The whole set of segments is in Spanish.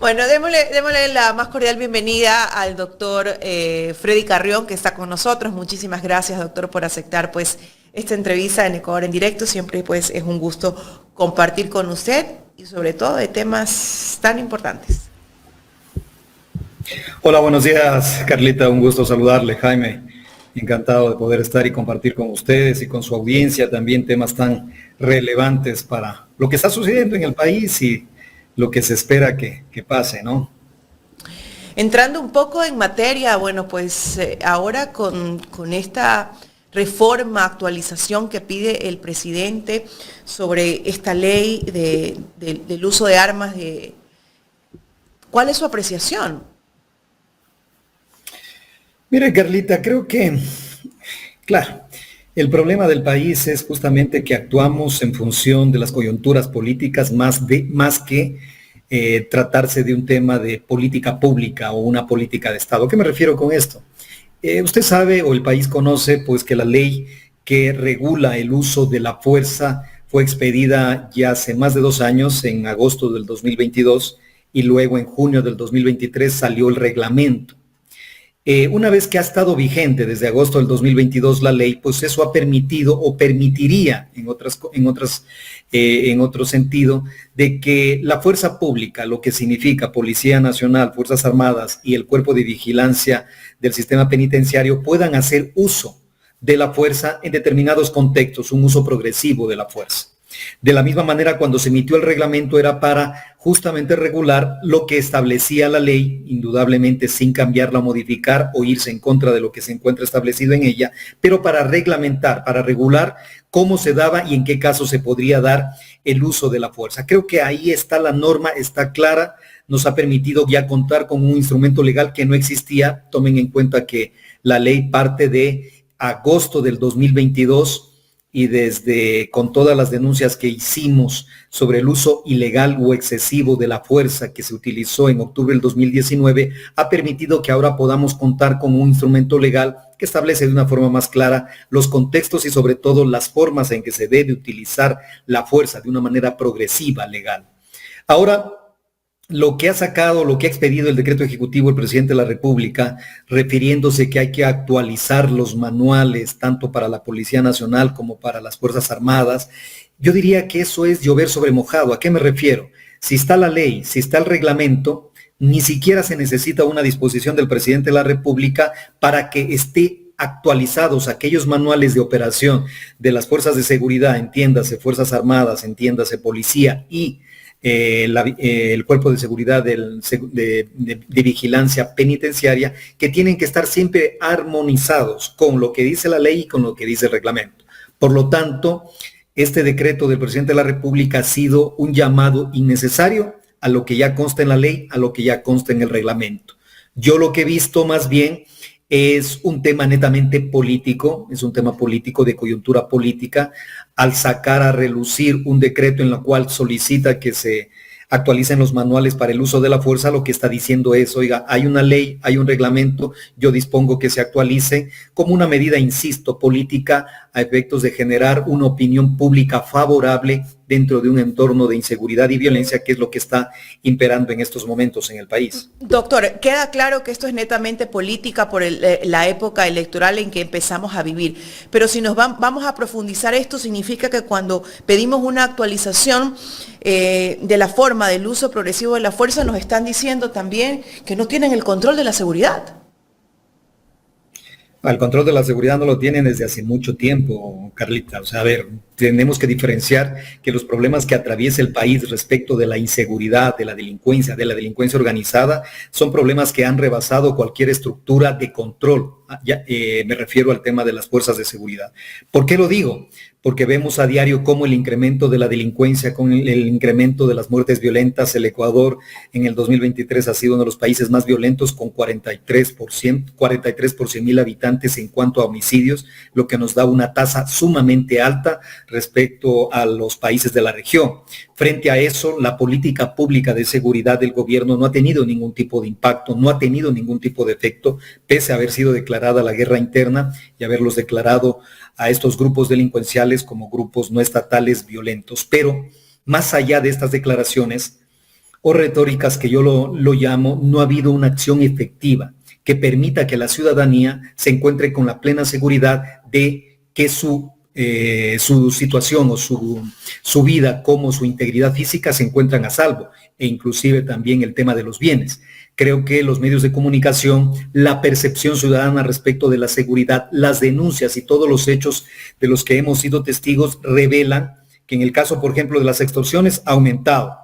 Bueno, démosle la más cordial bienvenida al doctor Freddy Carrión, que está con nosotros. Muchísimas gracias, doctor, por aceptar pues esta entrevista en Ecuador en directo. Siempre pues es un gusto compartir con usted y sobre todo de temas tan importantes. Hola, buenos días, Carlita. Un gusto saludarle, Jaime. Encantado de poder estar y compartir con ustedes y con su audiencia también temas tan relevantes para lo que está sucediendo en el país y lo que se espera que pase, ¿no? Entrando un poco en materia, bueno, pues ahora con esta reforma, actualización que pide el presidente sobre esta ley del uso de armas, ¿cuál es su apreciación? Mire, Carlita, creo que, claro, el problema del país es justamente que actuamos en función de las coyunturas políticas más que tratarse de un tema de política pública o una política de Estado. ¿A qué me refiero con esto? Usted sabe o el país conoce pues que la ley que regula el uso de la fuerza fue expedida ya hace más de 2 años, en agosto del 2022, y luego en junio del 2023 salió el reglamento. Una vez que ha estado vigente desde agosto del 2022 la ley, pues eso ha permitido o permitiría en otro sentido de que la fuerza pública, lo que significa Policía Nacional, Fuerzas Armadas y el Cuerpo de Vigilancia del Sistema Penitenciario puedan hacer uso de la fuerza en determinados contextos, un uso progresivo de la fuerza. De la misma manera, cuando se emitió el reglamento era para justamente regular lo que establecía la ley, indudablemente sin cambiarla o modificar o irse en contra de lo que se encuentra establecido en ella, pero para reglamentar, para regular cómo se daba y en qué caso se podría dar el uso de la fuerza. Creo que ahí está la norma, está clara, nos ha permitido ya contar con un instrumento legal que no existía. Tomen en cuenta que la ley parte de agosto del 2022 y desde con todas las denuncias que hicimos sobre el uso ilegal o excesivo de la fuerza que se utilizó en octubre del 2019, ha permitido que ahora podamos contar con un instrumento legal que establece de una forma más clara los contextos y sobre todo las formas en que se debe utilizar la fuerza de una manera progresiva, legal. Ahora, lo que ha sacado, lo que ha expedido el decreto ejecutivo el presidente de la República, refiriéndose que hay que actualizar los manuales, tanto para la Policía Nacional como para las Fuerzas Armadas, yo diría que eso es llover sobre mojado. ¿A qué me refiero? Si está la ley, si está el reglamento, ni siquiera se necesita una disposición del presidente de la República para que esté actualizados aquellos manuales de operación de las fuerzas de seguridad, entiéndase Fuerzas Armadas, entiéndase Policía y el cuerpo de seguridad de vigilancia penitenciaria, que tienen que estar siempre armonizados con lo que dice la ley y con lo que dice el reglamento. Por lo tanto, este decreto del presidente de la República ha sido un llamado innecesario a lo que ya consta en la ley, a lo que ya consta en el reglamento. Yo lo que he visto más bien es un tema netamente político, es un tema político de coyuntura política, al sacar a relucir un decreto en el cual solicita que se actualicen los manuales para el uso de la fuerza. Lo que está diciendo es, oiga, hay una ley, hay un reglamento, yo dispongo que se actualice como una medida, insisto, política a efectos de generar una opinión pública favorable dentro de un entorno de inseguridad y violencia, que es lo que está imperando en estos momentos en el país. Doctor, queda claro que esto es netamente política por la época electoral en que empezamos a vivir, pero si vamos a profundizar esto, significa que cuando pedimos una actualización de la forma del uso progresivo de la fuerza, nos están diciendo también que no tienen el control de la seguridad. El control de la seguridad no lo tienen desde hace mucho tiempo, Carlita. O sea, a ver, tenemos que diferenciar que los problemas que atraviesa el país respecto de la inseguridad, de la delincuencia organizada, son problemas que han rebasado cualquier estructura de control. Me refiero al tema de las fuerzas de seguridad. ¿Por qué lo digo? Porque vemos a diario cómo el incremento de la delincuencia, con el incremento de las muertes violentas, el Ecuador en el 2023 ha sido uno de los países más violentos, con 43 por 100.000 habitantes en cuanto a homicidios, lo que nos da una tasa sumamente alta respecto a los países de la región. Frente a eso, la política pública de seguridad del gobierno no ha tenido ningún tipo de impacto, no ha tenido ningún tipo de efecto, pese a haber sido declarada la guerra interna y haberlos declarado a estos grupos delincuenciales como grupos no estatales violentos. Pero más allá de estas declaraciones, o retóricas que yo lo llamo, no ha habido una acción efectiva que permita que la ciudadanía se encuentre con la plena seguridad de que su situación o su vida como su integridad física se encuentran a salvo, e inclusive también el tema de los bienes. Creo que los medios de comunicación, la percepción ciudadana respecto de la seguridad, las denuncias y todos los hechos de los que hemos sido testigos revelan que en el caso, por ejemplo, de las extorsiones ha aumentado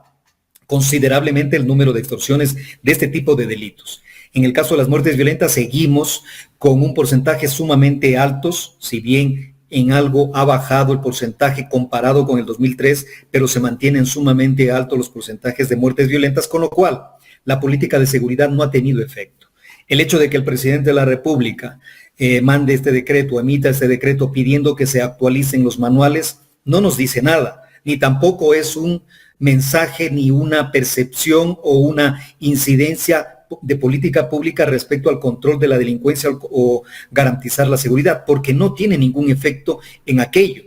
considerablemente el número de extorsiones de este tipo de delitos. En el caso de las muertes violentas seguimos con un porcentaje sumamente altos, si bien en algo ha bajado el porcentaje comparado con el 2003, pero se mantienen sumamente altos los porcentajes de muertes violentas, con lo cual la política de seguridad no ha tenido efecto. El hecho de que el presidente de la República mande este decreto, emita este decreto pidiendo que se actualicen los manuales, no nos dice nada, ni tampoco es un mensaje ni una percepción o una incidencia de política pública respecto al control de la delincuencia o garantizar la seguridad, porque no tiene ningún efecto en aquello.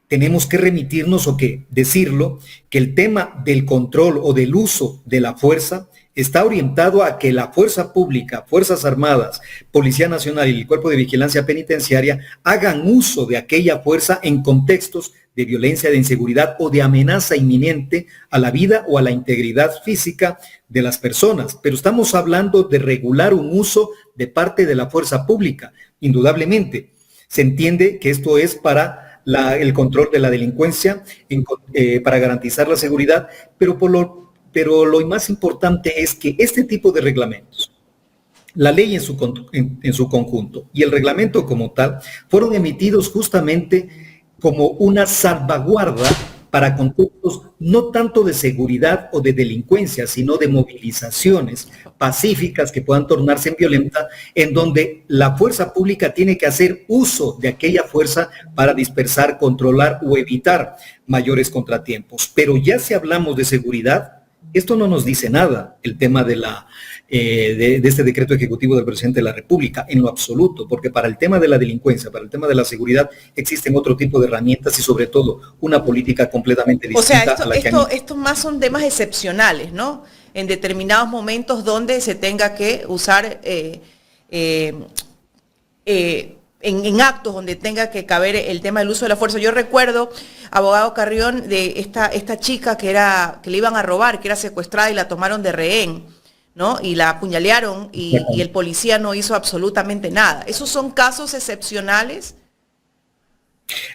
Tenemos que remitirnos o que decirlo, que el tema del control o del uso de la fuerza está orientado a que la fuerza pública, Fuerzas Armadas, Policía Nacional y el Cuerpo de Vigilancia Penitenciaria hagan uso de aquella fuerza en contextos de violencia, de inseguridad o de amenaza inminente a la vida o a la integridad física de las personas. Pero estamos hablando de regular un uso de parte de la fuerza pública. Indudablemente, se entiende que esto es para el control de la delincuencia, para garantizar la seguridad, pero lo más importante es que este tipo de reglamentos, la ley en su conjunto y el reglamento como tal, fueron emitidos justamente como una salvaguarda para contextos no tanto de seguridad o de delincuencia, sino de movilizaciones pacíficas que puedan tornarse en violentas, en donde la fuerza pública tiene que hacer uso de aquella fuerza para dispersar, controlar o evitar mayores contratiempos. Pero ya si hablamos de seguridad, esto no nos dice nada, el tema de este decreto ejecutivo del presidente de la República, en lo absoluto, porque para el tema de la delincuencia, para el tema de la seguridad, existen otro tipo de herramientas y sobre todo una política completamente distinta. O sea, esto más son temas excepcionales, ¿no? En determinados momentos donde se tenga que usar en actos donde tenga que caber el tema del uso de la fuerza. Yo recuerdo, abogado Carrión, de esta chica que le iban a robar, que era secuestrada y la tomaron de rehén, ¿no? Y la apuñalearon y el policía no hizo absolutamente nada. ¿Esos son casos excepcionales?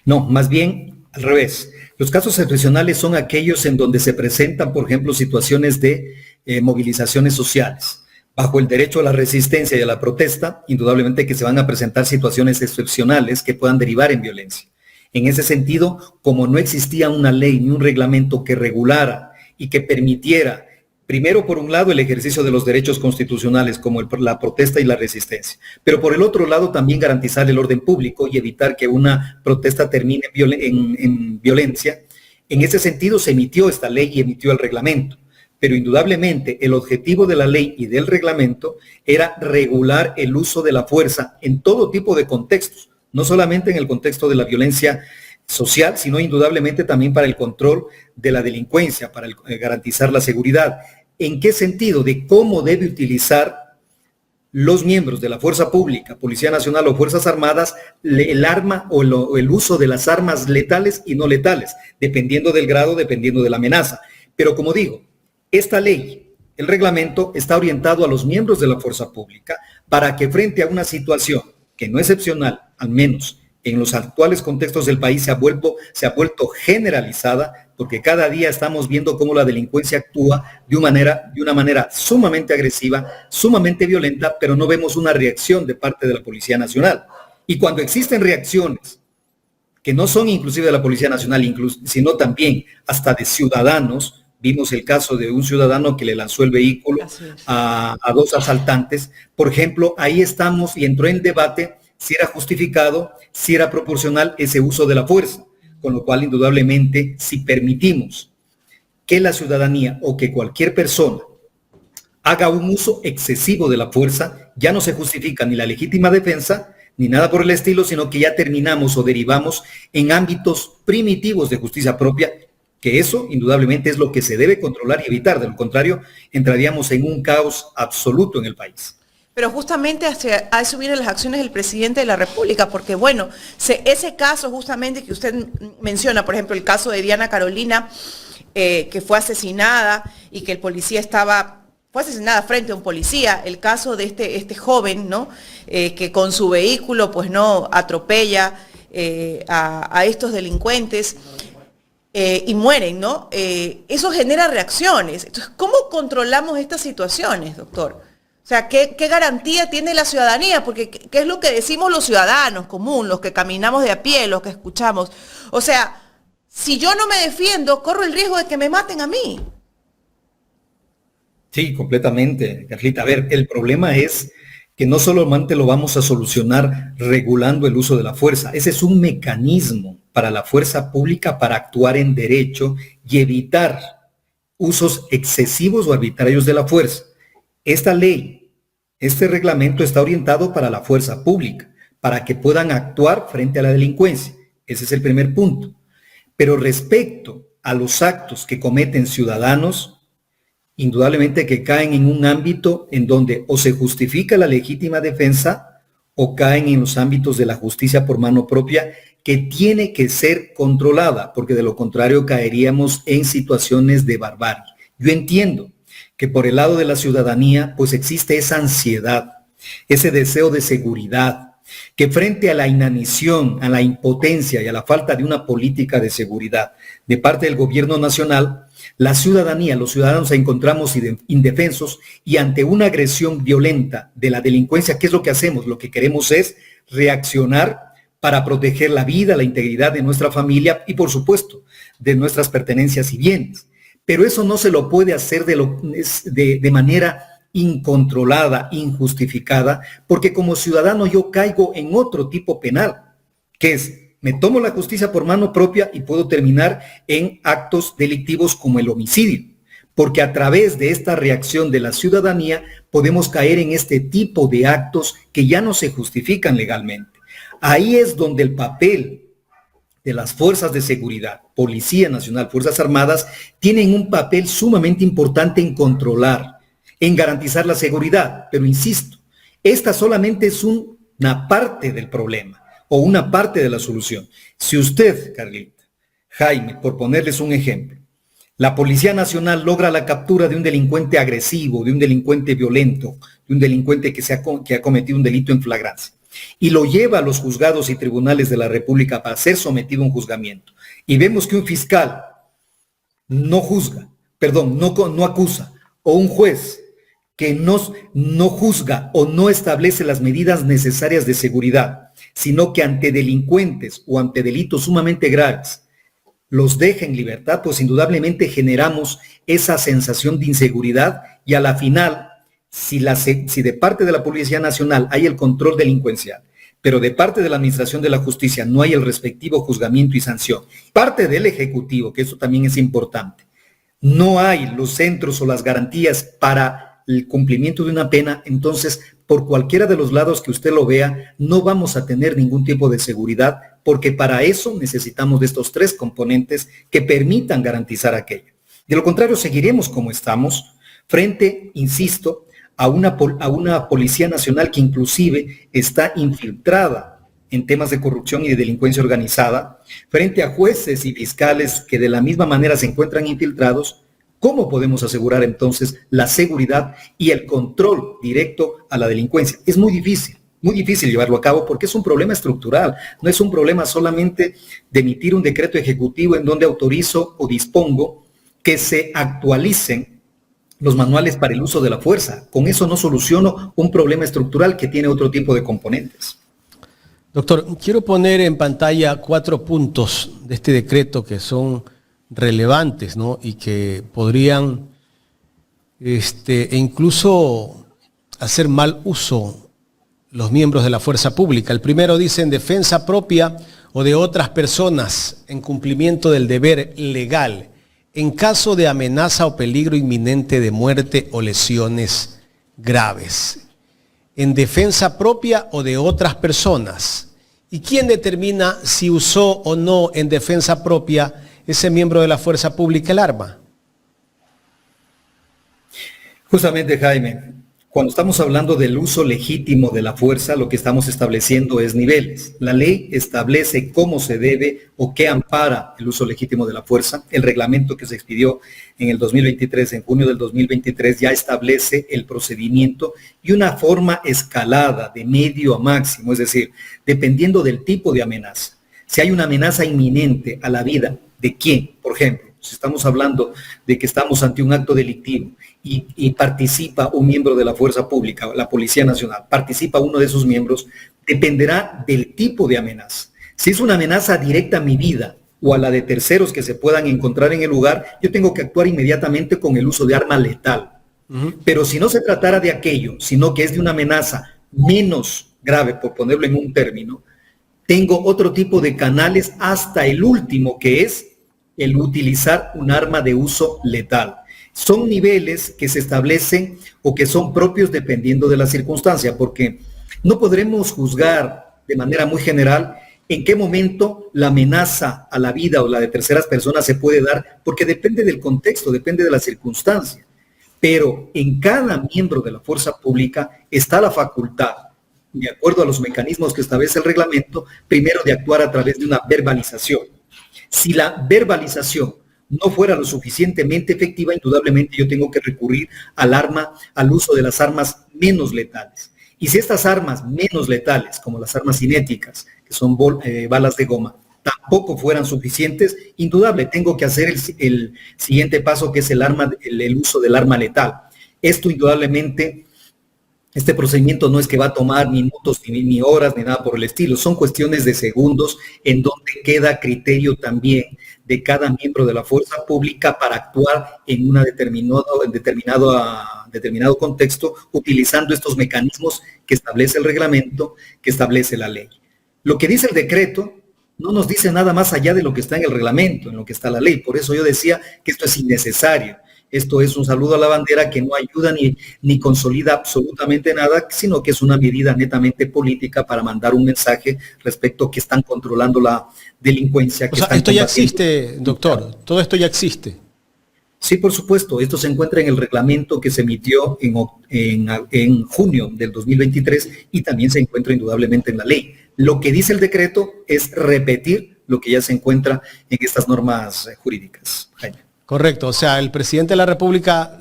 No, más bien al revés. Los casos excepcionales son aquellos en donde se presentan, por ejemplo, situaciones de movilizaciones sociales. Bajo el derecho a la resistencia y a la protesta, indudablemente que se van a presentar situaciones excepcionales que puedan derivar en violencia. En ese sentido, como no existía una ley ni un reglamento que regulara y que permitiera, primero por un lado, el ejercicio de los derechos constitucionales como la protesta y la resistencia, pero por el otro lado también garantizar el orden público y evitar que una protesta termine en violencia, en ese sentido se emitió esta ley y emitió el reglamento. Pero indudablemente el objetivo de la ley y del reglamento era regular el uso de la fuerza en todo tipo de contextos, no solamente en el contexto de la violencia social, sino indudablemente también para el control de la delincuencia, para garantizar la seguridad. ¿En qué sentido? De cómo debe utilizar los miembros de la fuerza pública, Policía Nacional o Fuerzas Armadas, el arma o el uso de las armas letales y no letales, dependiendo del grado, dependiendo de la amenaza. Pero como digo, esta ley, el reglamento, está orientado a los miembros de la fuerza pública para que frente a una situación que no es excepcional, al menos en los actuales contextos del país, se ha vuelto generalizada, porque cada día estamos viendo cómo la delincuencia actúa de una manera sumamente agresiva, sumamente violenta, pero no vemos una reacción de parte de la Policía Nacional. Y cuando existen reacciones que no son inclusive de la Policía Nacional, sino también hasta de ciudadanos. Vimos el caso de un ciudadano que le lanzó el vehículo a dos asaltantes. Por ejemplo, ahí estamos y entró en debate si era justificado, si era proporcional ese uso de la fuerza. Con lo cual, indudablemente, si permitimos que la ciudadanía o que cualquier persona haga un uso excesivo de la fuerza, ya no se justifica ni la legítima defensa, ni nada por el estilo, sino que ya terminamos o derivamos en ámbitos primitivos de justicia propia, que eso indudablemente es lo que se debe controlar y evitar. De lo contrario, entraríamos en un caos absoluto en el país. Pero justamente a eso vienen las acciones del presidente de la República, porque bueno, ese caso justamente que usted menciona, por ejemplo, el caso de Diana Carolina, que fue asesinada y que el policía fue asesinada frente a un policía, el caso de este joven, ¿no? Que con su vehículo, pues no, atropella a estos delincuentes. Y mueren, ¿no? Eso genera reacciones. Entonces, ¿cómo controlamos estas situaciones, doctor? O sea, ¿qué garantía tiene la ciudadanía? Porque ¿qué es lo que decimos los ciudadanos común, los que caminamos de a pie, los que escuchamos? O sea, si yo no me defiendo, corro el riesgo de que me maten a mí. Sí, completamente, Carlita. A ver, el problema es que no solamente lo vamos a solucionar regulando el uso de la fuerza. Ese es un mecanismo para la fuerza pública para actuar en derecho y evitar usos excesivos o arbitrarios de la fuerza. Esta ley, este reglamento está orientado para la fuerza pública, para que puedan actuar frente a la delincuencia. Ese es el primer punto. Pero respecto a los actos que cometen ciudadanos, indudablemente que caen en un ámbito en donde o se justifica la legítima defensa o caen en los ámbitos de la justicia por mano propia, que tiene que ser controlada, porque de lo contrario caeríamos en situaciones de barbarie. Yo entiendo que por el lado de la ciudadanía pues existe esa ansiedad, ese deseo de seguridad, que frente a la inanición, a la impotencia y a la falta de una política de seguridad de parte del gobierno nacional, la ciudadanía, los ciudadanos nos encontramos indefensos y ante una agresión violenta de la delincuencia, ¿qué es lo que hacemos? Lo que queremos es reaccionar para proteger la vida, la integridad de nuestra familia y por supuesto de nuestras pertenencias y bienes. Pero eso no se lo puede hacer de manera incontrolada, injustificada, porque como ciudadano yo caigo en otro tipo penal, que es, me tomo la justicia por mano propia y puedo terminar en actos delictivos como el homicidio, porque a través de esta reacción de la ciudadanía podemos caer en este tipo de actos que ya no se justifican legalmente. Ahí es donde el papel de las fuerzas de seguridad, Policía Nacional, Fuerzas Armadas, tienen un papel sumamente importante en controlar, en garantizar la seguridad. Pero insisto, esta solamente es una parte del problema o una parte de la solución. Si usted, Carlita, Jaime, por ponerles un ejemplo, la Policía Nacional logra la captura de un delincuente agresivo, de un delincuente violento, de un delincuente que ha cometido un delito en flagrancia, y lo lleva a los juzgados y tribunales de la República para ser sometido a un juzgamiento. Y vemos que un fiscal no acusa, o un juez que no juzga o no establece las medidas necesarias de seguridad, sino que ante delincuentes o ante delitos sumamente graves los deja en libertad, pues indudablemente generamos esa sensación de inseguridad y a la final, si de parte de la Policía Nacional hay el control delincuencial, pero de parte de la Administración de la Justicia no hay el respectivo juzgamiento y sanción, parte del Ejecutivo, que eso también es importante, no hay los centros o las garantías para el cumplimiento de una pena, entonces por cualquiera de los lados que usted lo vea, no vamos a tener ningún tipo de seguridad, porque para eso necesitamos de estos tres componentes que permitan garantizar aquello. De lo contrario, seguiremos como estamos, frente, insisto, a una Policía Nacional que inclusive está infiltrada en temas de corrupción y de delincuencia organizada, frente a jueces y fiscales que de la misma manera se encuentran infiltrados. ¿Cómo podemos asegurar entonces la seguridad y el control directo a la delincuencia? Es muy difícil llevarlo a cabo porque es un problema estructural, no es un problema solamente de emitir un decreto ejecutivo en donde autorizo o dispongo que se actualicen los manuales para el uso de la fuerza. Con eso no soluciono un problema estructural que tiene otro tipo de componentes. Doctor, quiero poner en pantalla 4 puntos de este decreto que son relevantes, ¿no? Y que podrían incluso hacer mal uso los miembros de la fuerza pública. El primero dice: en defensa propia o de otras personas en cumplimiento del deber legal, en caso de amenaza o peligro inminente de muerte o lesiones graves. En defensa propia o de otras personas. ¿Y quién determina si usó o no en defensa propia ese miembro de la fuerza pública el arma? Justamente, Jaime, cuando estamos hablando del uso legítimo de la fuerza, lo que estamos estableciendo es niveles. La ley establece cómo se debe o qué ampara el uso legítimo de la fuerza. El reglamento que se expidió en el 2023, en junio del 2023, ya establece el procedimiento y una forma escalada de medio a máximo, es decir, dependiendo del tipo de amenaza. Si hay una amenaza inminente a la vida, ¿de quién? Por ejemplo, si estamos hablando de que estamos ante un acto delictivo y participa un miembro de la fuerza pública, la Policía Nacional, participa uno de sus miembros, dependerá del tipo de amenaza. Si es una amenaza directa a mi vida o a la de terceros que se puedan encontrar en el lugar, yo tengo que actuar inmediatamente con el uso de arma letal. Pero si no se tratara de aquello, sino que es de una amenaza menos grave, por ponerlo en un término, tengo otro tipo de canales hasta el último, que es el utilizar un arma de uso letal. Son niveles que se establecen o que son propios dependiendo de la circunstancia, porque no podremos juzgar de manera muy general en qué momento la amenaza a la vida o la de terceras personas se puede dar, porque depende del contexto, depende de la circunstancia. Pero en cada miembro de la fuerza pública está la facultad, de acuerdo a los mecanismos que establece el reglamento, primero de actuar a través de una verbalización. Si la verbalización no fuera lo suficientemente efectiva, indudablemente yo tengo que recurrir al uso de las armas menos letales. Y si estas armas menos letales, como las armas cinéticas, que son balas de goma, tampoco fueran suficientes, indudable, tengo que hacer el siguiente paso, que es el uso del arma letal. Esto indudablemente, este procedimiento no es que va a tomar minutos, ni horas, ni nada por el estilo. Son cuestiones de segundos en donde queda a criterio también de cada miembro de la fuerza pública para actuar en determinado contexto, utilizando estos mecanismos que establece el reglamento, que establece la ley. Lo que dice el decreto no nos dice nada más allá de lo que está en el reglamento, en lo que está la ley. Por eso yo decía que esto es innecesario. Esto es un saludo a la bandera que no ayuda ni consolida absolutamente nada, sino que es una medida netamente política para mandar un mensaje respecto a que están controlando la delincuencia. O sea, esto ya existe, doctor, todo esto ya existe. Sí, por supuesto, esto se encuentra en el reglamento que se emitió en junio del 2023 y también se encuentra indudablemente en la ley. Lo que dice el decreto es repetir lo que ya se encuentra en estas normas jurídicas, Jaime. Correcto, o sea, el presidente de la República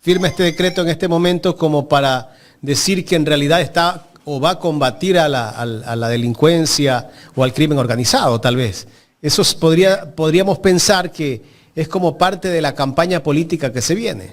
firma este decreto en este momento como para decir que en realidad está o va a combatir a la delincuencia o al crimen organizado, tal vez. Eso podríamos pensar que es como parte de la campaña política que se viene.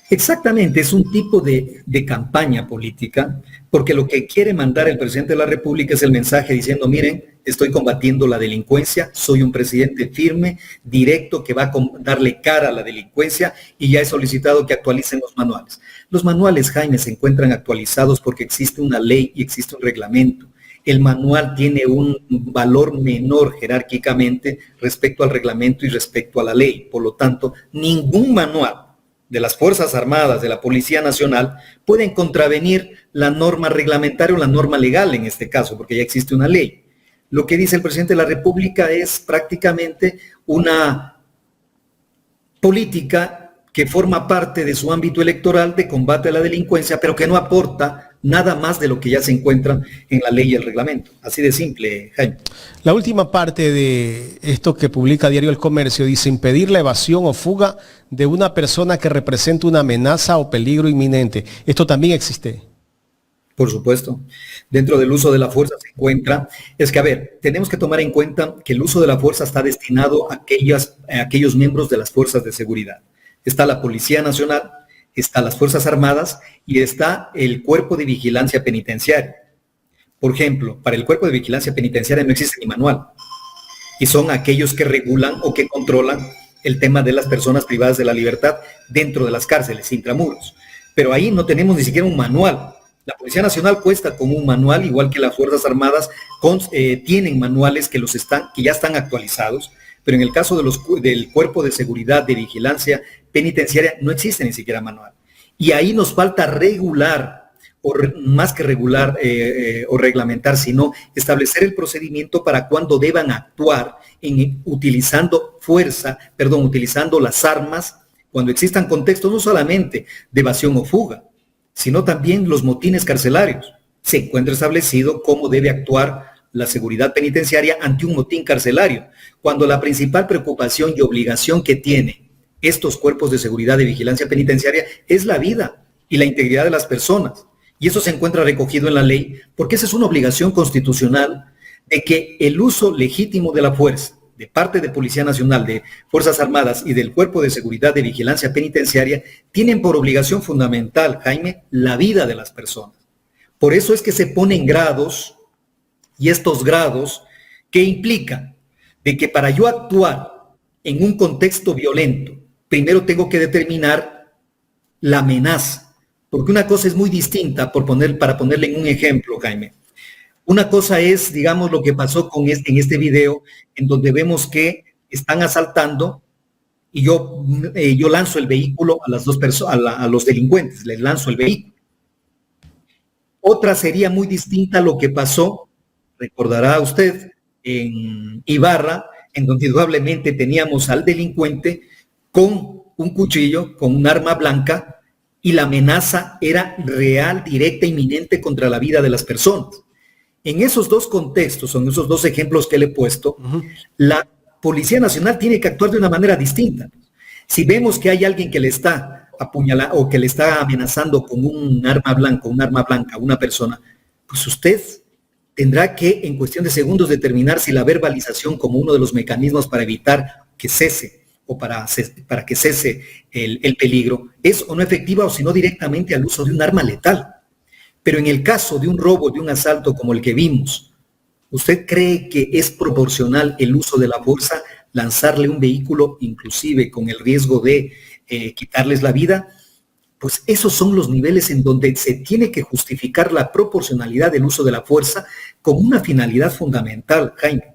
Exactamente, es un tipo de campaña política, porque lo que quiere mandar el presidente de la República es el mensaje diciendo, miren, estoy combatiendo la delincuencia, soy un presidente firme, directo, que va a darle cara a la delincuencia, y ya he solicitado que actualicen los manuales. Los manuales, Jaime, se encuentran actualizados porque existe una ley y existe un reglamento. El manual tiene un valor menor jerárquicamente respecto al reglamento y respecto a la ley. Por lo tanto, ningún manual de las Fuerzas Armadas, de la Policía Nacional, pueden contravenir la norma reglamentaria o la norma legal en este caso, porque ya existe una ley. Lo que dice el presidente de la República es prácticamente una política que forma parte de su ámbito electoral de combate a la delincuencia, pero que no aporta nada más de lo que ya se encuentra en la ley y el reglamento. Así de simple, Jaime. La última parte de esto que publica Diario El Comercio dice: impedir la evasión o fuga de una persona que representa una amenaza o peligro inminente. ¿Esto también existe? Por supuesto. Dentro del uso de la fuerza se encuentra, es que, a ver, tenemos que tomar en cuenta que el uso de la fuerza está destinado a aquellos miembros de las fuerzas de seguridad. Está la Policía Nacional, está las Fuerzas Armadas y está el Cuerpo de Vigilancia Penitenciaria. Por ejemplo, para el Cuerpo de Vigilancia Penitenciaria no existe ni manual. Y son aquellos que regulan o que controlan el tema de las personas privadas de la libertad dentro de las cárceles, intramuros. Pero ahí no tenemos ni siquiera un manual. La Policía Nacional cuesta con un manual, igual que las Fuerzas Armadas tienen manuales que ya están actualizados, pero en el caso del Cuerpo de Seguridad de Vigilancia Penitenciaria no existe ni siquiera manual. Y ahí nos falta regular más que regular o reglamentar, sino establecer el procedimiento para cuando deban actuar utilizando utilizando las armas, cuando existan contextos no solamente de evasión o fuga, sino también los motines carcelarios. Se encuentra establecido cómo debe actuar la seguridad penitenciaria ante un motín carcelario, cuando la principal preocupación y obligación que tiene estos cuerpos de seguridad y vigilancia penitenciaria es la vida y la integridad de las personas. Y eso se encuentra recogido en la ley, porque esa es una obligación constitucional de que el uso legítimo de la fuerza de parte de Policía Nacional, de Fuerzas Armadas y del Cuerpo de Seguridad de Vigilancia Penitenciaria tienen por obligación fundamental, Jaime, la vida de las personas. Por eso es que se ponen grados, y estos grados que implican de que para yo actuar en un contexto violento, primero tengo que determinar la amenaza, porque una cosa es muy distinta, para ponerle en un ejemplo, Jaime. Una cosa es, digamos, lo que pasó en este video, en donde vemos que están asaltando y yo lanzo el vehículo a las dos personas, a los delincuentes, les lanzo el vehículo. Otra sería muy distinta a lo que pasó, recordará usted, en Ibarra, en donde indudablemente teníamos al delincuente con un cuchillo, con un arma blanca, y la amenaza era real, directa, inminente contra la vida de las personas. En esos dos contextos, en esos dos ejemplos que le he puesto, la Policía Nacional tiene que actuar de una manera distinta. Si vemos que hay alguien que le está apuñalando o que le está amenazando con un arma blanca a una persona, pues usted tendrá que, en cuestión de segundos, determinar si la verbalización como uno de los mecanismos para evitar que cese o para que cese el peligro es o no efectiva, o si no directamente al uso de un arma letal. Pero en el caso de un robo, de un asalto como el que vimos, ¿usted cree que es proporcional el uso de la fuerza, lanzarle un vehículo, inclusive con el riesgo de quitarles la vida? Pues esos son los niveles en donde se tiene que justificar la proporcionalidad del uso de la fuerza con una finalidad fundamental, Jaime.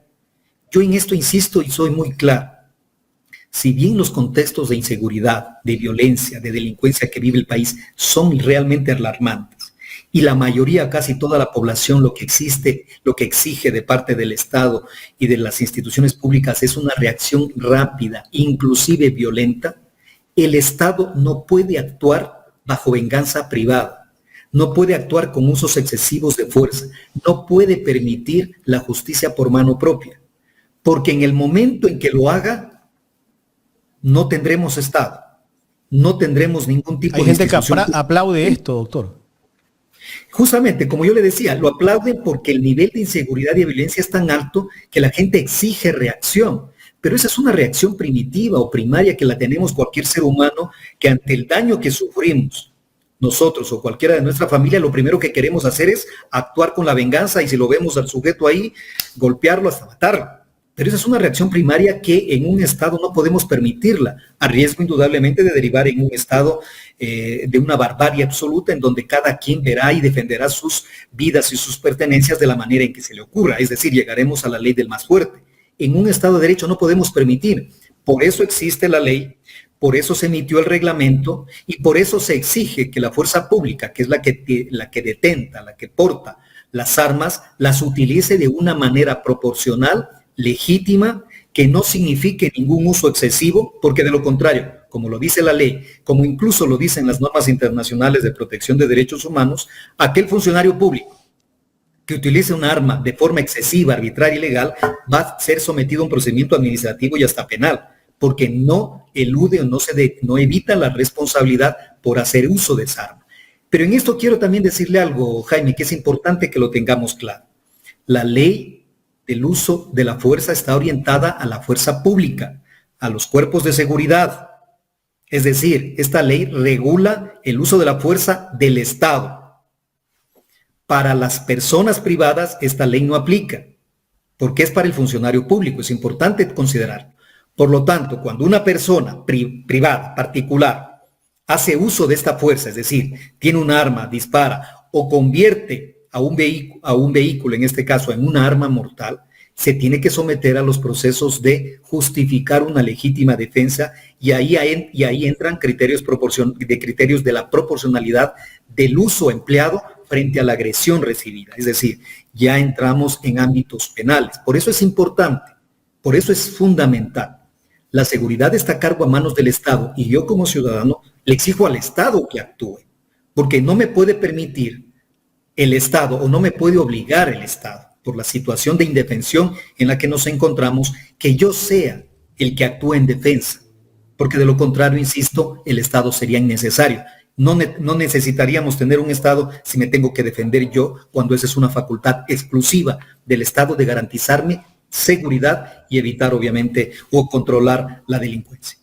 Yo en esto insisto y soy muy claro. Si bien los contextos de inseguridad, de violencia, de delincuencia que vive el país son realmente alarmantes, y la mayoría, casi toda la población, lo que exige de parte del Estado y de las instituciones públicas es una reacción rápida, inclusive violenta, el Estado no puede actuar bajo venganza privada, no puede actuar con usos excesivos de fuerza, no puede permitir la justicia por mano propia, porque en el momento en que lo haga, no tendremos Estado, no tendremos ningún tipo de institución. Hay gente que aplaude esto, doctor. Justamente, como yo le decía, lo aplauden porque el nivel de inseguridad y de violencia es tan alto que la gente exige reacción. Pero esa es una reacción primitiva o primaria que la tenemos cualquier ser humano, que ante el daño que sufrimos nosotros o cualquiera de nuestra familia, lo primero que queremos hacer es actuar con la venganza y si lo vemos al sujeto ahí, golpearlo hasta matarlo. Pero esa es una reacción primaria que en un Estado no podemos permitirla, a riesgo indudablemente de derivar en un Estado de una barbarie absoluta en donde cada quien verá y defenderá sus vidas y sus pertenencias de la manera en que se le ocurra. Es decir, llegaremos a la ley del más fuerte. En un Estado de Derecho no podemos permitir. Por eso existe la ley, por eso se emitió el reglamento y por eso se exige que la fuerza pública, que es la que detenta, la que porta las armas, las utilice de una manera proporcional, legítima, que no signifique ningún uso excesivo, porque de lo contrario, como lo dice la ley, como incluso lo dicen las normas internacionales de protección de derechos humanos, aquel funcionario público que utilice un arma de forma excesiva, arbitraria y ilegal, va a ser sometido a un procedimiento administrativo y hasta penal, porque no elude o no evita la responsabilidad por hacer uso de esa arma. Pero en esto quiero también decirle algo, Jaime, que es importante que lo tengamos claro. La ley del uso de la fuerza está orientada a la fuerza pública, a los cuerpos de seguridad. Es decir, esta ley regula el uso de la fuerza del Estado. Para las personas privadas, esta ley no aplica, porque es para el funcionario público, es importante considerarlo. Por lo tanto, cuando una persona privada, particular, hace uso de esta fuerza, es decir, tiene un arma, dispara o convierte a un vehículo, en este caso, en una arma mortal, se tiene que someter a los procesos de justificar una legítima defensa y ahí entran criterios de la proporcionalidad del uso empleado frente a la agresión recibida. Es decir, ya entramos en ámbitos penales. Por eso es importante, por eso es fundamental. La seguridad está a cargo a manos del Estado y yo como ciudadano le exijo al Estado que actúe, porque no me puede permitir el Estado o no me puede obligar el Estado, por la situación de indefensión en la que nos encontramos, que yo sea el que actúe en defensa, porque de lo contrario, insisto, el Estado sería innecesario. No necesitaríamos tener un Estado si me tengo que defender yo, cuando esa es una facultad exclusiva del Estado de garantizarme seguridad y evitar, obviamente, o controlar la delincuencia.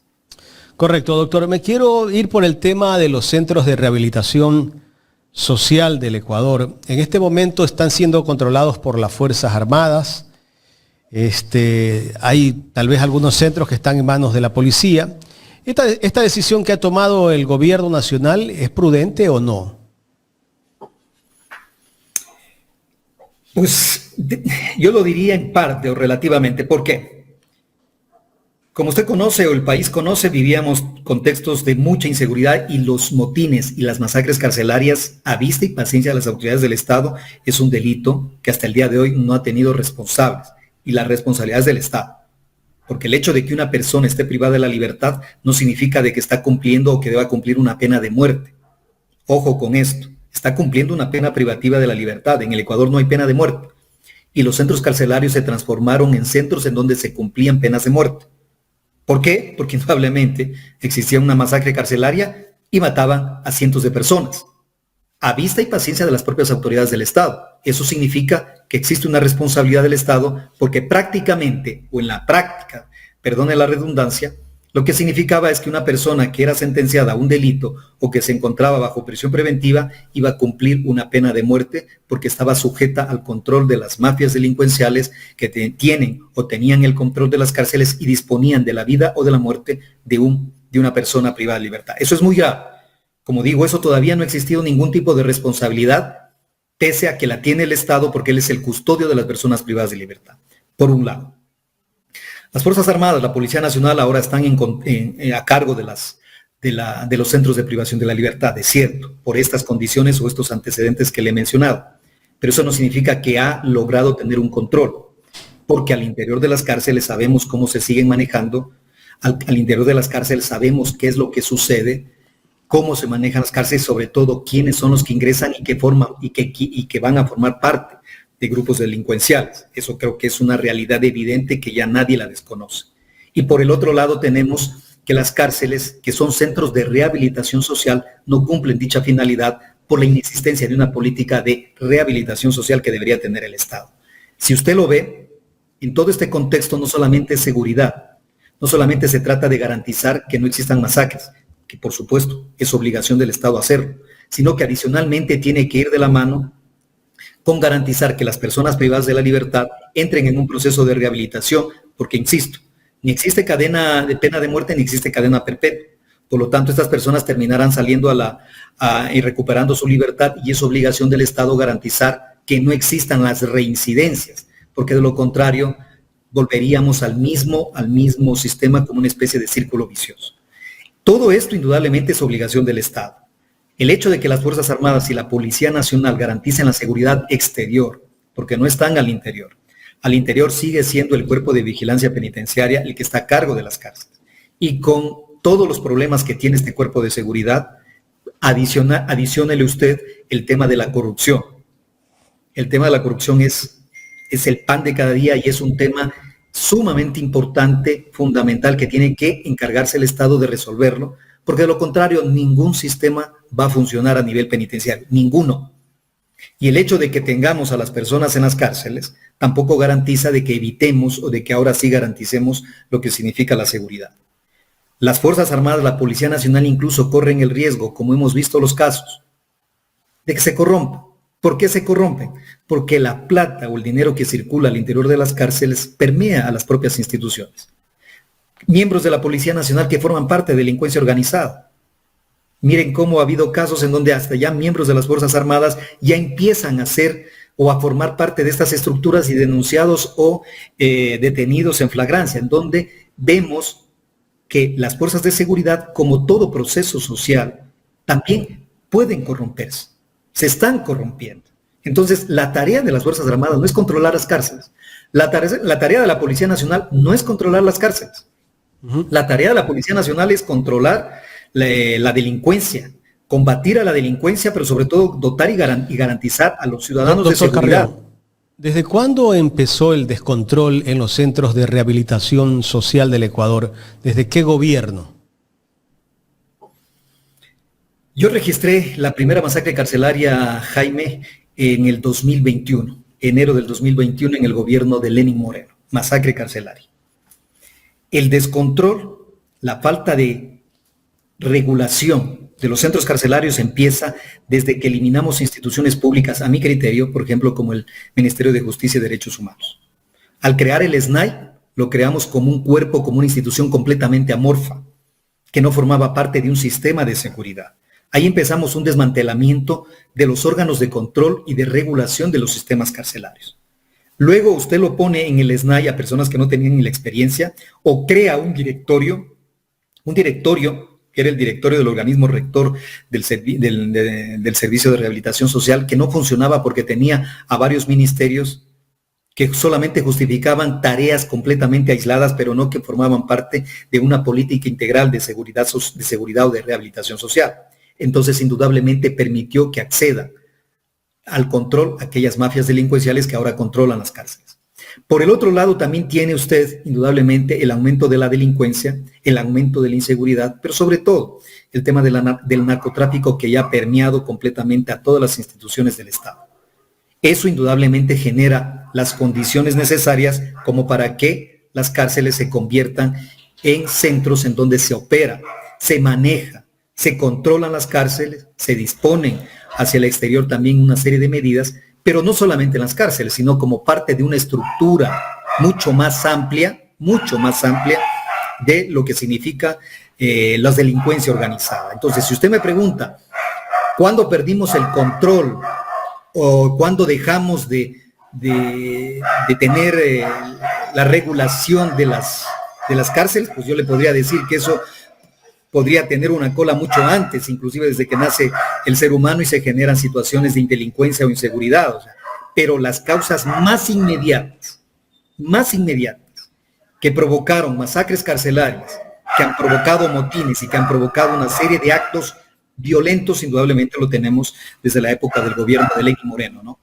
Correcto, doctor. Me quiero ir por el tema de los centros de rehabilitación social del Ecuador. En este momento están siendo controlados por las Fuerzas Armadas. Hay tal vez algunos centros que están en manos de la policía. ¿Esta decisión que ha tomado el gobierno nacional es prudente o no? Pues yo lo diría en parte o relativamente. ¿Por qué? Como usted conoce o el país conoce, vivíamos contextos de mucha inseguridad y los motines y las masacres carcelarias a vista y paciencia de las autoridades del Estado es un delito que hasta el día de hoy no ha tenido responsables, y la responsabilidad es del Estado. Porque el hecho de que una persona esté privada de la libertad no significa de que está cumpliendo o que deba cumplir una pena de muerte. Ojo con esto, está cumpliendo una pena privativa de la libertad. En el Ecuador no hay pena de muerte. Y los centros carcelarios se transformaron en centros en donde se cumplían penas de muerte. ¿Por qué? Porque indudablemente existía una masacre carcelaria y mataban a cientos de personas, a vista y paciencia de las propias autoridades del Estado. Eso significa que existe una responsabilidad del Estado porque prácticamente, o en la práctica, perdone la redundancia, lo que significaba es que una persona que era sentenciada a un delito o que se encontraba bajo prisión preventiva iba a cumplir una pena de muerte porque estaba sujeta al control de las mafias delincuenciales que tienen o tenían el control de las cárceles y disponían de la vida o de la muerte de una persona privada de libertad. Eso es muy grave. Como digo, eso todavía no ha existido ningún tipo de responsabilidad, pese a que la tiene el Estado porque él es el custodio de las personas privadas de libertad, por un lado. Las Fuerzas Armadas, la Policía Nacional ahora están a cargo de los centros de privación de la libertad, es cierto, por estas condiciones o estos antecedentes que le he mencionado. Pero eso no significa que ha logrado tener un control, porque al interior de las cárceles sabemos cómo se siguen manejando, al interior de las cárceles sabemos qué es lo que sucede, cómo se manejan las cárceles, sobre todo quiénes son los que ingresan y que forman y que van a formar parte de grupos delincuenciales. Eso creo que es una realidad evidente que ya nadie la desconoce. Y por el otro lado tenemos que las cárceles, que son centros de rehabilitación social, no cumplen dicha finalidad por la inexistencia de una política de rehabilitación social que debería tener el Estado. Si usted lo ve, en todo este contexto no solamente es seguridad, no solamente se trata de garantizar que no existan masacres, que por supuesto es obligación del Estado hacerlo, sino que adicionalmente tiene que ir de la mano con garantizar que las personas privadas de la libertad entren en un proceso de rehabilitación, porque insisto, ni existe cadena de pena de muerte ni existe cadena perpetua. Por lo tanto, estas personas terminarán saliendo y recuperando su libertad, y es obligación del Estado garantizar que no existan las reincidencias, porque de lo contrario volveríamos al mismo sistema como una especie de círculo vicioso. Todo esto indudablemente es obligación del Estado. El hecho de que las Fuerzas Armadas y la Policía Nacional garanticen la seguridad exterior, porque no están al interior. Al interior sigue siendo el Cuerpo de Vigilancia Penitenciaria el que está a cargo de las cárceles. Y con todos los problemas que tiene este cuerpo de seguridad, adiciónele usted el tema de la corrupción. El tema de la corrupción es el pan de cada día y es un tema sumamente importante, fundamental, que tiene que encargarse el Estado de resolverlo, porque de lo contrario ningún sistema va a funcionar a nivel penitenciario, ninguno. Y el hecho de que tengamos a las personas en las cárceles tampoco garantiza de que evitemos o de que ahora sí garanticemos lo que significa la seguridad. Las Fuerzas Armadas, la Policía Nacional incluso corren el riesgo, como hemos visto los casos, de que se corrompan. ¿Por qué se corrompen? Porque la plata o el dinero que circula al interior de las cárceles permea a las propias instituciones. Miembros de la Policía Nacional que forman parte de delincuencia organizada. Miren cómo ha habido casos en donde hasta ya miembros de las Fuerzas Armadas ya empiezan a ser o a formar parte de estas estructuras y denunciados o detenidos en flagrancia, en donde vemos que las fuerzas de seguridad, como todo proceso social, también pueden corromperse. se están corrompiendo. Entonces, la tarea de las Fuerzas Armadas no es controlar las cárceles. La tarea de la Policía Nacional no es controlar las cárceles. La tarea de la Policía Nacional es controlar la delincuencia, combatir a la delincuencia, pero sobre todo dotar y garantizar a los ciudadanos de seguridad. Carrión, ¿desde cuándo empezó el descontrol en los centros de rehabilitación social del Ecuador? ¿Desde qué gobierno? Yo registré la primera masacre carcelaria, Jaime, en el 2021, enero del 2021, en el gobierno de Lenín Moreno, masacre carcelaria. El descontrol, la falta de regulación de los centros carcelarios empieza desde que eliminamos instituciones públicas, a mi criterio, por ejemplo, como el Ministerio de Justicia y Derechos Humanos. Al crear el SNAI, lo creamos como un cuerpo, como una institución completamente amorfa, que no formaba parte de un sistema de seguridad. Ahí empezamos un desmantelamiento de los órganos de control y de regulación de los sistemas carcelarios. Luego usted lo pone en el SNAI a personas que no tenían ni la experiencia, o crea un directorio que era el directorio del organismo rector del Servicio de Rehabilitación Social, que no funcionaba porque tenía a varios ministerios que solamente justificaban tareas completamente aisladas, pero no que formaban parte de una política integral de seguridad o de rehabilitación social. Entonces, indudablemente permitió que acceda al control aquellas mafias delincuenciales que ahora controlan las cárceles. Por el otro lado, también tiene usted, indudablemente, el aumento de la delincuencia, el aumento de la inseguridad, pero sobre todo el tema del narcotráfico, que ya ha permeado completamente a todas las instituciones del Estado. Eso indudablemente genera las condiciones necesarias como para que las cárceles se conviertan en centros en donde se opera, se maneja, se controlan las cárceles, se disponen hacia el exterior también una serie de medidas, pero no solamente en las cárceles, sino como parte de una estructura mucho más amplia de lo que significa la delincuencia organizada. Entonces, si usted me pregunta, ¿cuándo perdimos el control o cuándo dejamos de tener la regulación de las cárceles? Pues yo le podría decir que eso podría tener una cola mucho antes, inclusive desde que nace el ser humano y se generan situaciones de delincuencia o inseguridad. Pero las causas más inmediatas, que provocaron masacres carcelarias, que han provocado motines y que han provocado una serie de actos violentos, indudablemente lo tenemos desde la época del gobierno de Lenín Moreno, ¿no?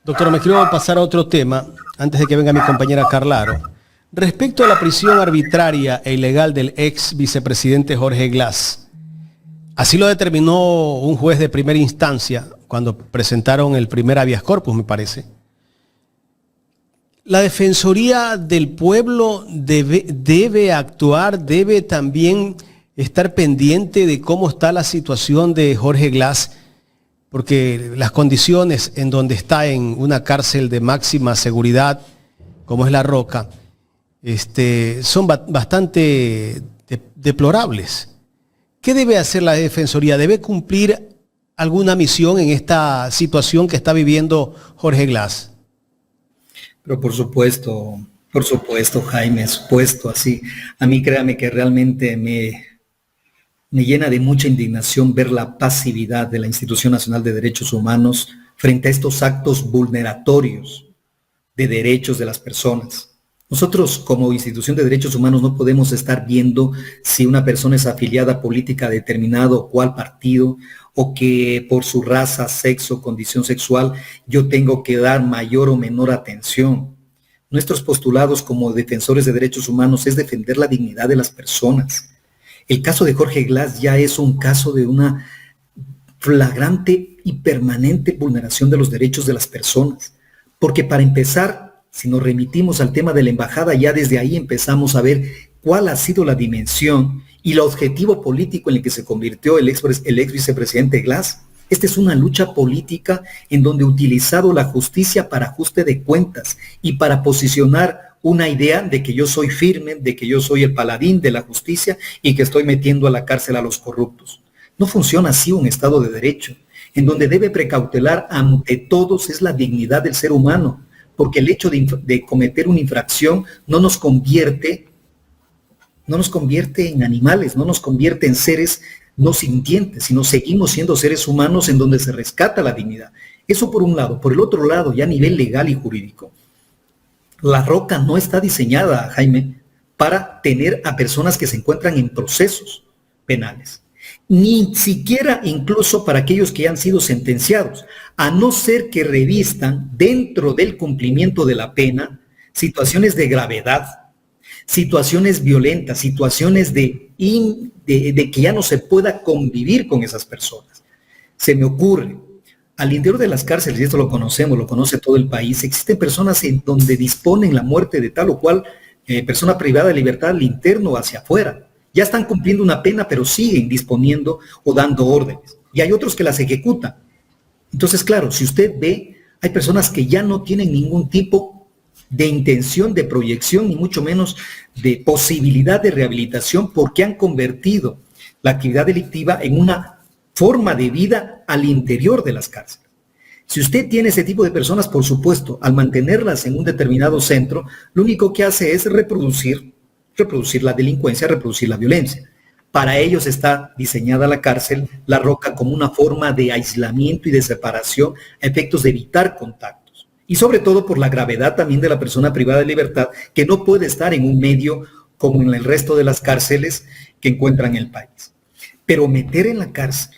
Doctor, me quiero pasar a otro tema, antes de que venga mi compañera Carlaro. Respecto a la prisión arbitraria e ilegal del ex vicepresidente Jorge Glass, así lo determinó un juez de primera instancia cuando presentaron el primer habeas corpus, me parece. La Defensoría del Pueblo debe actuar, debe también estar pendiente de cómo está la situación de Jorge Glass, porque las condiciones en donde está en una cárcel de máxima seguridad, como es La Roca, son bastante deplorables. ¿Qué debe hacer la Defensoría? ¿Debe cumplir alguna misión en esta situación que está viviendo Jorge Glass? Pero por supuesto, Jaime, supuesto así. A mí créame que realmente me llena de mucha indignación ver la pasividad de la Institución Nacional de Derechos Humanos frente a estos actos vulneratorios de derechos de las personas. Nosotros como institución de derechos humanos no podemos estar viendo si una persona es afiliada política a determinado o cual partido, o que por su raza, sexo, condición sexual, yo tengo que dar mayor o menor atención. Nuestros postulados como defensores de derechos humanos es defender la dignidad de las personas. El caso de Jorge Glass ya es un caso de una flagrante y permanente vulneración de los derechos de las personas, porque para empezar, si nos remitimos al tema de la embajada, ya desde ahí empezamos a ver cuál ha sido la dimensión y el objetivo político en el que se convirtió el ex vicepresidente Glass. Esta es una lucha política en donde ha utilizado la justicia para ajuste de cuentas y para posicionar una idea de que yo soy firme, de que yo soy el paladín de la justicia y que estoy metiendo a la cárcel a los corruptos. No funciona así un Estado de Derecho, en donde debe precautelar ante todos es la dignidad del ser humano, porque el hecho de cometer una infracción no nos convierte no nos convierte en animales, no nos convierte en seres no sintientes, sino seguimos siendo seres humanos en donde se rescata la dignidad. Eso por un lado. Por el otro lado, ya a nivel legal y jurídico, la Roca no está diseñada, Jaime, para tener a personas que se encuentran en procesos penales, ni siquiera incluso para aquellos que han sido sentenciados, a no ser que revistan dentro del cumplimiento de la pena situaciones de gravedad, situaciones violentas, situaciones de que ya no se pueda convivir con esas personas. Se me ocurre, al interior de las cárceles, y esto lo conocemos, lo conoce todo el país, existen personas en donde disponen la muerte de tal o cual persona privada de libertad al interno o hacia afuera. Ya están cumpliendo una pena, pero siguen disponiendo o dando órdenes. Y hay otros que las ejecutan. Entonces, claro, si usted ve, hay personas que ya no tienen ningún tipo de intención de proyección, ni mucho menos de posibilidad de rehabilitación, porque han convertido la actividad delictiva en una forma de vida al interior de las cárceles. Si usted tiene ese tipo de personas, por supuesto, al mantenerlas en un determinado centro, lo único que hace es reproducir la delincuencia, reproducir la violencia. Para ellos está diseñada la cárcel, la Roca, como una forma de aislamiento y de separación a efectos de evitar contactos. Y sobre todo por la gravedad también de la persona privada de libertad, que no puede estar en un medio como en el resto de las cárceles que encuentran en el país. Pero meter en la cárcel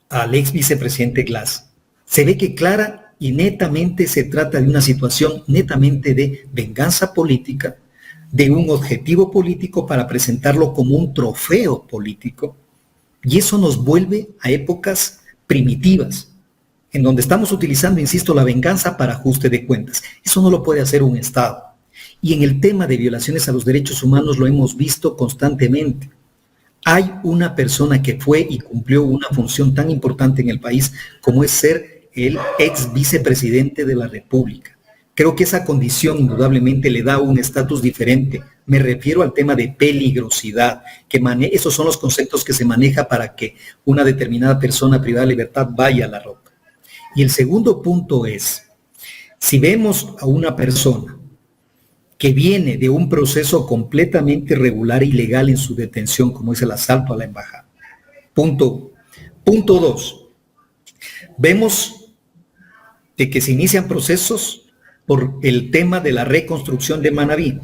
al ex vicepresidente Glass, se ve que clara y netamente se trata de una situación netamente de venganza política, de un objetivo político para presentarlo como un trofeo político, y eso nos vuelve a épocas primitivas, en donde estamos utilizando, insisto, la venganza para ajuste de cuentas. Eso no lo puede hacer un Estado. Y en el tema de violaciones a los derechos humanos lo hemos visto constantemente. Hay una persona que fue y cumplió una función tan importante en el país como es ser el ex vicepresidente de la República. Creo que esa condición indudablemente le da un estatus diferente. Me refiero al tema de peligrosidad, esos son los conceptos que se maneja para que una determinada persona privada de libertad vaya a la Roca. Y el segundo punto es, si vemos a una persona que viene de un proceso completamente irregular y ilegal en su detención, como es el asalto a la embajada. Punto 2. Vemos de que se inician procesos por el tema de la reconstrucción de Manabí,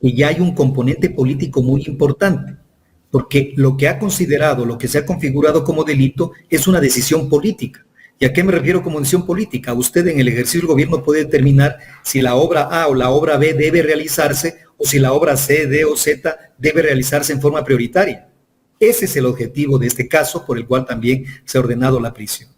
y ya hay un componente político muy importante, porque lo que ha considerado, lo que se ha configurado como delito es una decisión política. ¿Y a qué me refiero como decisión política? Usted en el ejercicio del gobierno puede determinar si la obra A o la obra B debe realizarse, o si la obra C, D o Z debe realizarse en forma prioritaria. Ese es el objetivo de este caso, por el cual también se ha ordenado la prisión.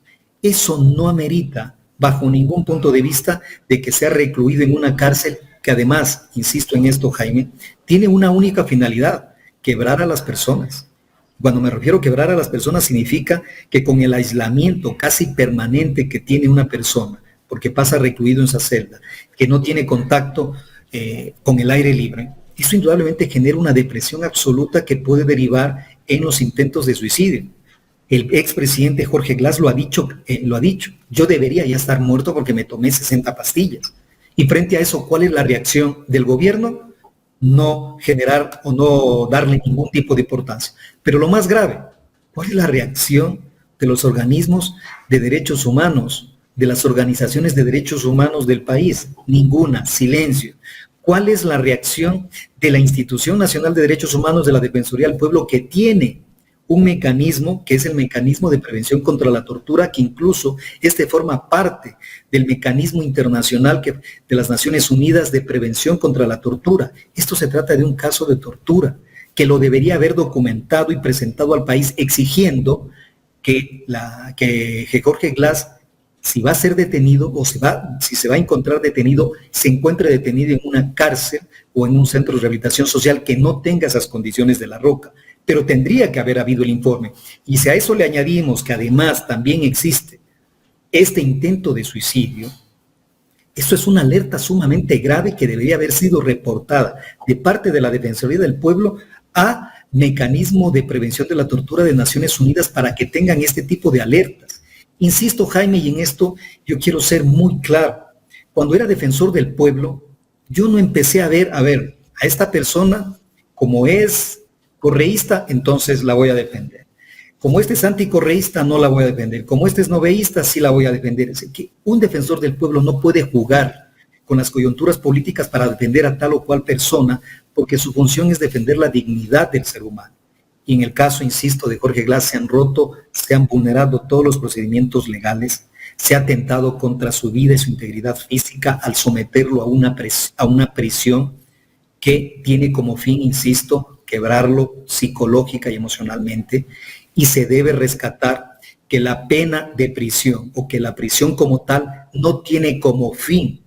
Eso no amerita, bajo ningún punto de vista, de que sea recluido en una cárcel que además, insisto en esto, Jaime, tiene una única finalidad: quebrar a las personas. Cuando me refiero a quebrar a las personas, significa que con el aislamiento casi permanente que tiene una persona, porque pasa recluido en esa celda, que no tiene contacto con el aire libre, eso indudablemente genera una depresión absoluta que puede derivar en los intentos de suicidio. El expresidente Jorge Glass lo ha dicho, yo debería ya estar muerto porque me tomé 60 pastillas. Y frente a eso, ¿cuál es la reacción del gobierno? No generar o no darle ningún tipo de importancia. Pero lo más grave, ¿cuál es la reacción de los organismos de derechos humanos, de las organizaciones de derechos humanos del país? Ninguna, silencio. ¿Cuál es la reacción de la Institución Nacional de Derechos Humanos de la Defensoría del Pueblo, que tiene un mecanismo que es el mecanismo de prevención contra la tortura, que incluso forma parte del mecanismo internacional de las Naciones Unidas de prevención contra la tortura? Esto se trata de un caso de tortura que lo debería haber documentado y presentado al país, exigiendo que Jorge Glass, si va a ser detenido o si se va a encontrar detenido, se encuentre detenido en una cárcel o en un centro de rehabilitación social que no tenga esas condiciones de la Roca. Pero tendría que haber habido el informe. Y si a eso le añadimos que además también existe este intento de suicidio, eso es una alerta sumamente grave que debería haber sido reportada de parte de la Defensoría del Pueblo a Mecanismo de Prevención de la Tortura de Naciones Unidas, para que tengan este tipo de alertas. Insisto, Jaime, y en esto yo quiero ser muy claro. Cuando era defensor del pueblo, yo no empecé a ver a esta persona como es correísta, entonces la voy a defender. Como este es anticorreísta, no la voy a defender. Como este es noveísta, sí la voy a defender. Es que un defensor del pueblo no puede jugar con las coyunturas políticas para defender a tal o cual persona, porque su función es defender la dignidad del ser humano. Y en el caso, insisto, de Jorge Glass, se han vulnerado todos los procedimientos legales, se ha atentado contra su vida y su integridad física al someterlo a una prisión que tiene como fin, insisto, quebrarlo psicológica y emocionalmente, y se debe rescatar que la pena de prisión o que la prisión como tal no tiene como fin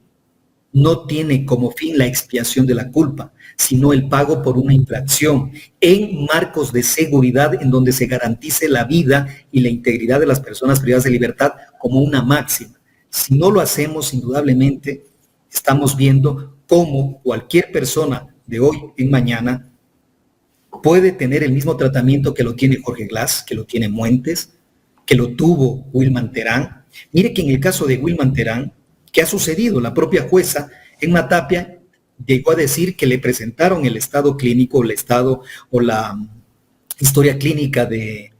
la expiación de la culpa, sino el pago por una infracción en marcos de seguridad en donde se garantice la vida y la integridad de las personas privadas de libertad como una máxima. Si no lo hacemos, indudablemente estamos viendo cómo cualquier persona de hoy en mañana puede tener el mismo tratamiento que lo tiene Jorge Glass, que lo tiene Muentes, que lo tuvo Wilman Terán. Mire que en el caso de Wilman Terán, ¿qué ha sucedido? La propia jueza en Matapia llegó a decir que le presentaron el estado clínico, el estado o la historia clínica de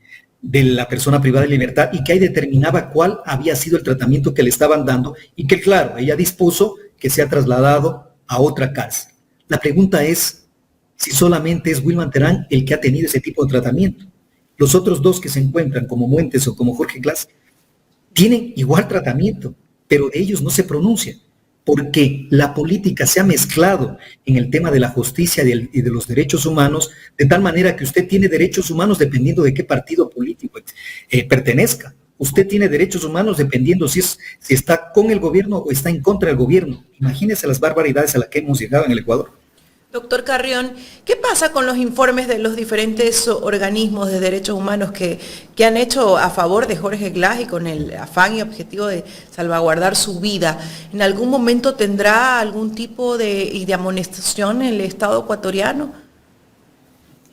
la persona privada de libertad y que ahí determinaba cuál había sido el tratamiento que le estaban dando y que, claro, ella dispuso que sea trasladado a otra cárcel. La pregunta es si solamente es Wilman Terán el que ha tenido ese tipo de tratamiento. Los otros dos que se encuentran, como Muentes o como Jorge Glass, tienen igual tratamiento, pero de ellos no se pronuncia, porque la política se ha mezclado en el tema de la justicia y de los derechos humanos, de tal manera que usted tiene derechos humanos dependiendo de qué partido político pertenezca. Usted tiene derechos humanos dependiendo si está con el gobierno o está en contra del gobierno. Imagínese las barbaridades a las que hemos llegado en el Ecuador. Doctor Carrión, ¿qué pasa con los informes de los diferentes organismos de derechos humanos que han hecho a favor de Jorge Glass y con el afán y objetivo de salvaguardar su vida? ¿En algún momento tendrá algún tipo de amonestación el Estado ecuatoriano?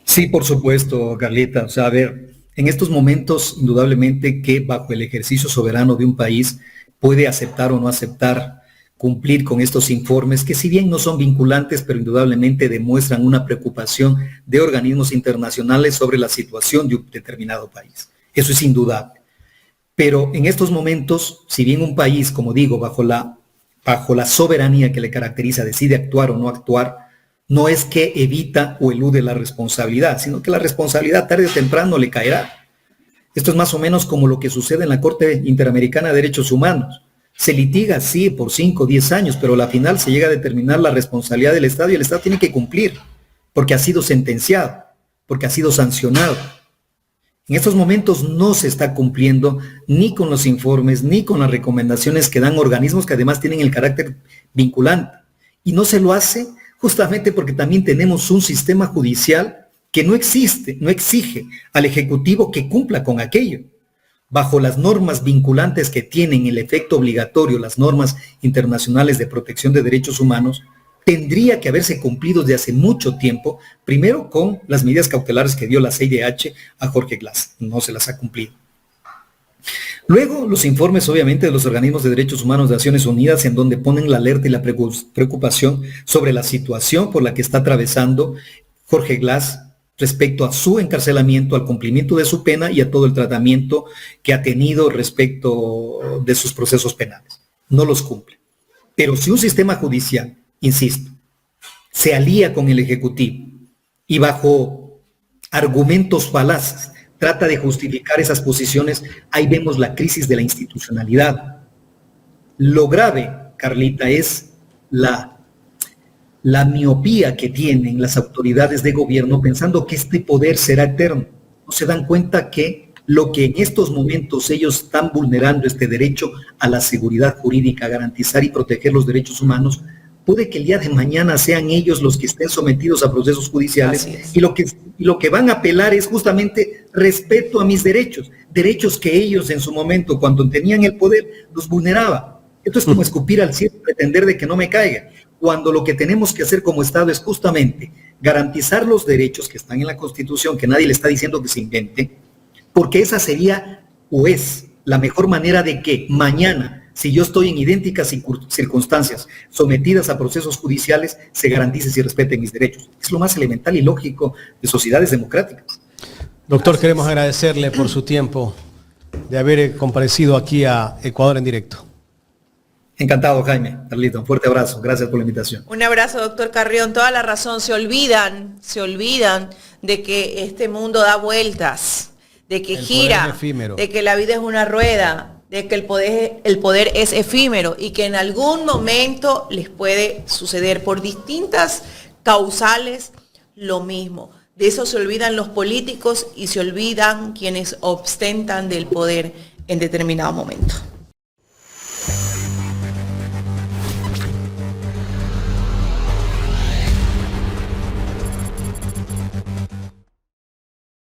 Sí, por supuesto, Carlita. O sea, a ver, en estos momentos, indudablemente que bajo el ejercicio soberano de un país puede aceptar o no aceptar cumplir con estos informes que si bien no son vinculantes, pero indudablemente demuestran una preocupación de organismos internacionales sobre la situación de un determinado país. Eso es indudable. Pero en estos momentos, si bien un país, como digo, bajo la soberanía que le caracteriza, decide actuar o no actuar, no es que evita o elude la responsabilidad, sino que la responsabilidad tarde o temprano le caerá. Esto es más o menos como lo que sucede en la Corte Interamericana de Derechos Humanos. Se litiga, sí, por 5 o 10 años, pero al final se llega a determinar la responsabilidad del Estado y el Estado tiene que cumplir, porque ha sido sentenciado, porque ha sido sancionado. En estos momentos no se está cumpliendo ni con los informes, ni con las recomendaciones que dan organismos que además tienen el carácter vinculante. Y no se lo hace justamente porque también tenemos un sistema judicial que no exige al Ejecutivo que cumpla con aquello. Bajo las normas vinculantes que tienen el efecto obligatorio, las normas internacionales de protección de derechos humanos, tendría que haberse cumplido desde hace mucho tiempo, primero con las medidas cautelares que dio la CIDH a Jorge Glass. No se las ha cumplido. Luego, los informes, obviamente, de los organismos de derechos humanos de Naciones Unidas, en donde ponen la alerta y la preocupación sobre la situación por la que está atravesando Jorge Glass, respecto a su encarcelamiento, al cumplimiento de su pena y a todo el tratamiento que ha tenido respecto de sus procesos penales. No los cumple. Pero si un sistema judicial, insisto, se alía con el Ejecutivo y bajo argumentos falaces trata de justificar esas posiciones, ahí vemos la crisis de la institucionalidad. Lo grave, Carlita, es la miopía que tienen las autoridades de gobierno pensando que este poder será eterno. No se dan cuenta que lo que en estos momentos ellos están vulnerando, este derecho a la seguridad jurídica, a garantizar y proteger los derechos humanos, puede que el día de mañana sean ellos los que estén sometidos a procesos judiciales y lo que van a apelar es justamente respeto a mis derechos que ellos en su momento, cuando tenían el poder, los vulneraban. Esto es como escupir al cielo y pretender de que no me caiga, cuando lo que tenemos que hacer como Estado es justamente garantizar los derechos que están en la Constitución, que nadie le está diciendo que se invente, porque esa sería o es la mejor manera de que mañana si yo estoy en idénticas circunstancias, sometidas a procesos judiciales, se garanticen y respeten mis derechos. Es lo más elemental y lógico de sociedades democráticas. Doctor, queremos agradecerle por su tiempo de haber comparecido aquí a Ecuador en directo. Encantado, Jaime. Carlito, un fuerte abrazo. Gracias por la invitación. Un abrazo, doctor Carrión. Toda la razón. Se olvidan de que este mundo da vueltas, de que gira, de que la vida es una rueda, de que el poder es efímero y que en algún momento les puede suceder por distintas causales lo mismo. De eso se olvidan los políticos y se olvidan quienes ostentan del poder en determinado momento.